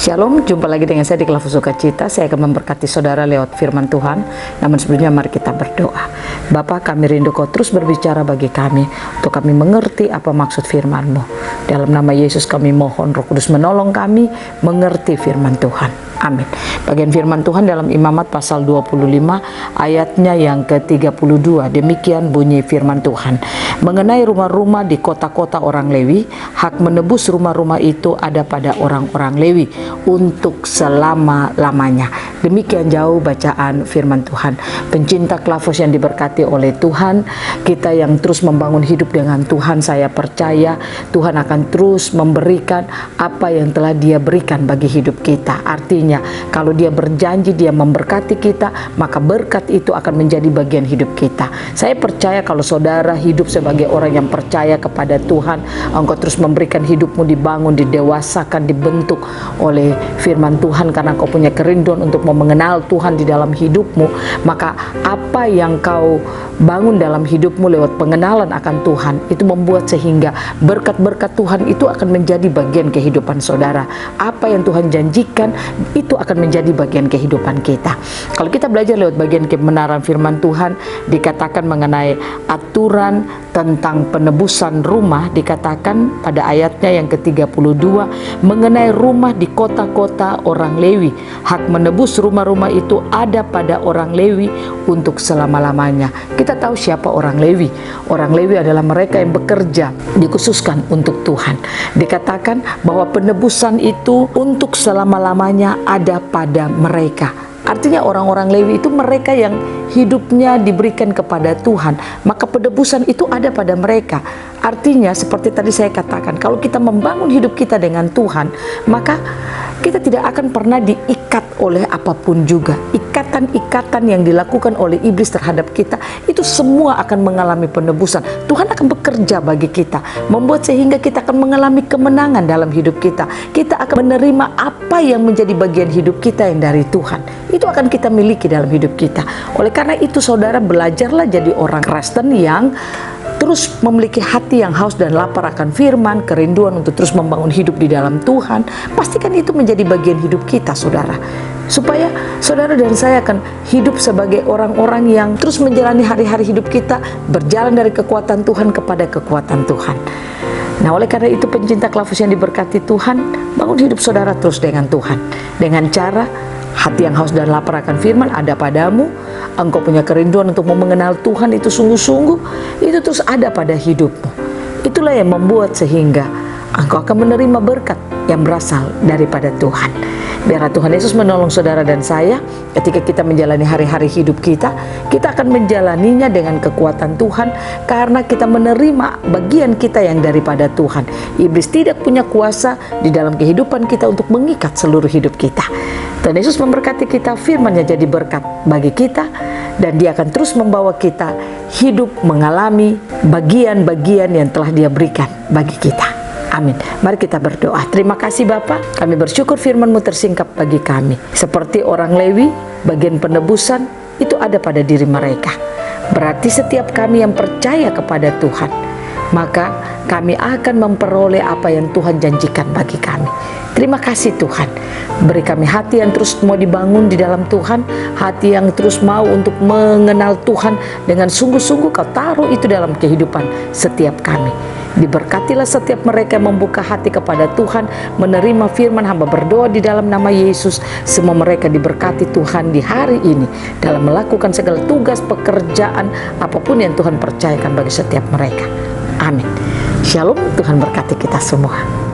Shalom, jumpa lagi dengan saya di Kelas Sukacita. Saya akan memberkati saudara lewat firman Tuhan. Namun sebelumnya mari kita berdoa. Bapa, kami rindu Kau terus berbicara bagi kami, untuk kami mengerti apa maksud firman-Mu. Dalam nama Yesus kami mohon Roh Kudus menolong kami mengerti firman Tuhan. Amin. Bagian firman Tuhan dalam Imamat pasal 25 ayatnya yang ke-32. Demikian bunyi firman Tuhan. Mengenai rumah-rumah di kota-kota orang Lewi, hak menebus rumah-rumah itu ada pada orang-orang Lewi untuk selama-lamanya. Demikian jauh bacaan firman Tuhan. Pencinta Klafos yang diberkati oleh Tuhan, kita yang terus membangun hidup dengan Tuhan, saya percaya Tuhan akan terus memberikan apa yang telah Dia berikan bagi hidup kita. Artinya kalau Dia berjanji Dia memberkati kita, maka berkat itu akan menjadi bagian hidup kita. Saya percaya kalau saudara hidup sebagai orang yang percaya kepada Tuhan, engkau terus memberikan hidupmu dibangun, didewasakan, dibentuk oleh firman Tuhan karena kau punya kerinduan untuk mengenal Tuhan di dalam hidupmu. Maka apa yang kau bangun dalam hidupmu lewat pengenalan akan Tuhan, itu membuat sehingga berkat-berkat Tuhan itu akan menjadi bagian kehidupan saudara. Apa yang Tuhan janjikan itu akan menjadi bagian kehidupan kita. Kalau kita belajar lewat bagian kebenaran firman Tuhan, dikatakan mengenai aturan tentang penebusan rumah, dikatakan pada ayatnya yang ke-32, mengenai rumah di kota-kota orang Lewi, hak menebus rumah-rumah itu ada pada orang Lewi untuk selama-lamanya. Kita tahu siapa orang Lewi. Orang Lewi adalah mereka yang bekerja, dikhususkan untuk Tuhan. Dikatakan bahwa penebusan itu untuk selama-lamanya ada pada mereka. Artinya orang-orang Lewi itu mereka yang hidupnya diberikan kepada Tuhan, maka penebusan itu ada pada mereka. Artinya seperti tadi saya katakan, kalau kita membangun hidup kita dengan Tuhan, maka kita tidak akan pernah diikat oleh apapun juga. Ikatan-ikatan yang dilakukan oleh iblis terhadap kita, itu semua akan mengalami penebusan. Tuhan akan bekerja bagi kita, membuat sehingga kita akan mengalami kemenangan dalam hidup kita. Kita akan menerima apa yang menjadi bagian hidup kita yang dari Tuhan. Itu akan kita miliki dalam hidup kita. Oleh karena itu saudara, belajarlah jadi orang Kristen yang terus memiliki hati yang haus dan lapar akan firman, kerinduan untuk terus membangun hidup di dalam Tuhan. Pastikan itu menjadi bagian hidup kita saudara, supaya saudara dan saya akan hidup sebagai orang-orang yang terus menjalani hari-hari hidup kita, berjalan dari kekuatan Tuhan kepada kekuatan Tuhan. Nah, oleh karena itu pencinta Klafos yang diberkati Tuhan, bangun hidup saudara terus dengan Tuhan, dengan cara hati yang haus dan lapar akan firman ada padamu. Engkau punya kerinduan untuk mengenal Tuhan itu sungguh-sungguh, itu terus ada pada hidupmu. Itulah yang membuat sehingga engkau akan menerima berkat yang berasal daripada Tuhan. Biarlah Tuhan Yesus menolong saudara dan saya ketika kita menjalani hari-hari hidup kita. Kita akan menjalaninya dengan kekuatan Tuhan karena kita menerima bagian kita yang daripada Tuhan. Iblis tidak punya kuasa di dalam kehidupan kita untuk mengikat seluruh hidup kita. Tuhan Yesus memberkati kita, firman-Nya jadi berkat bagi kita, dan Dia akan terus membawa kita hidup mengalami bagian-bagian yang telah Dia berikan bagi kita. Amin. Mari kita berdoa. Terima kasih Bapa, kami bersyukur firman-Mu tersingkap bagi kami. Seperti orang Lewi, bagian penebusan itu ada pada diri mereka. Berarti setiap kami yang percaya kepada Tuhan, maka kami akan memperoleh apa yang Tuhan janjikan bagi kami. Terima kasih Tuhan. Beri kami hati yang terus mau dibangun di dalam Tuhan, hati yang terus mau untuk mengenal Tuhan dengan sungguh-sungguh. Kau taruh itu dalam kehidupan setiap kami. Diberkatilah setiap mereka yang membuka hati kepada Tuhan, menerima firman. Hamba berdoa di dalam nama Yesus, semua mereka diberkati Tuhan di hari ini dalam melakukan segala tugas pekerjaan apapun yang Tuhan percayakan bagi setiap mereka. Amin. Shalom, Tuhan berkati kita semua.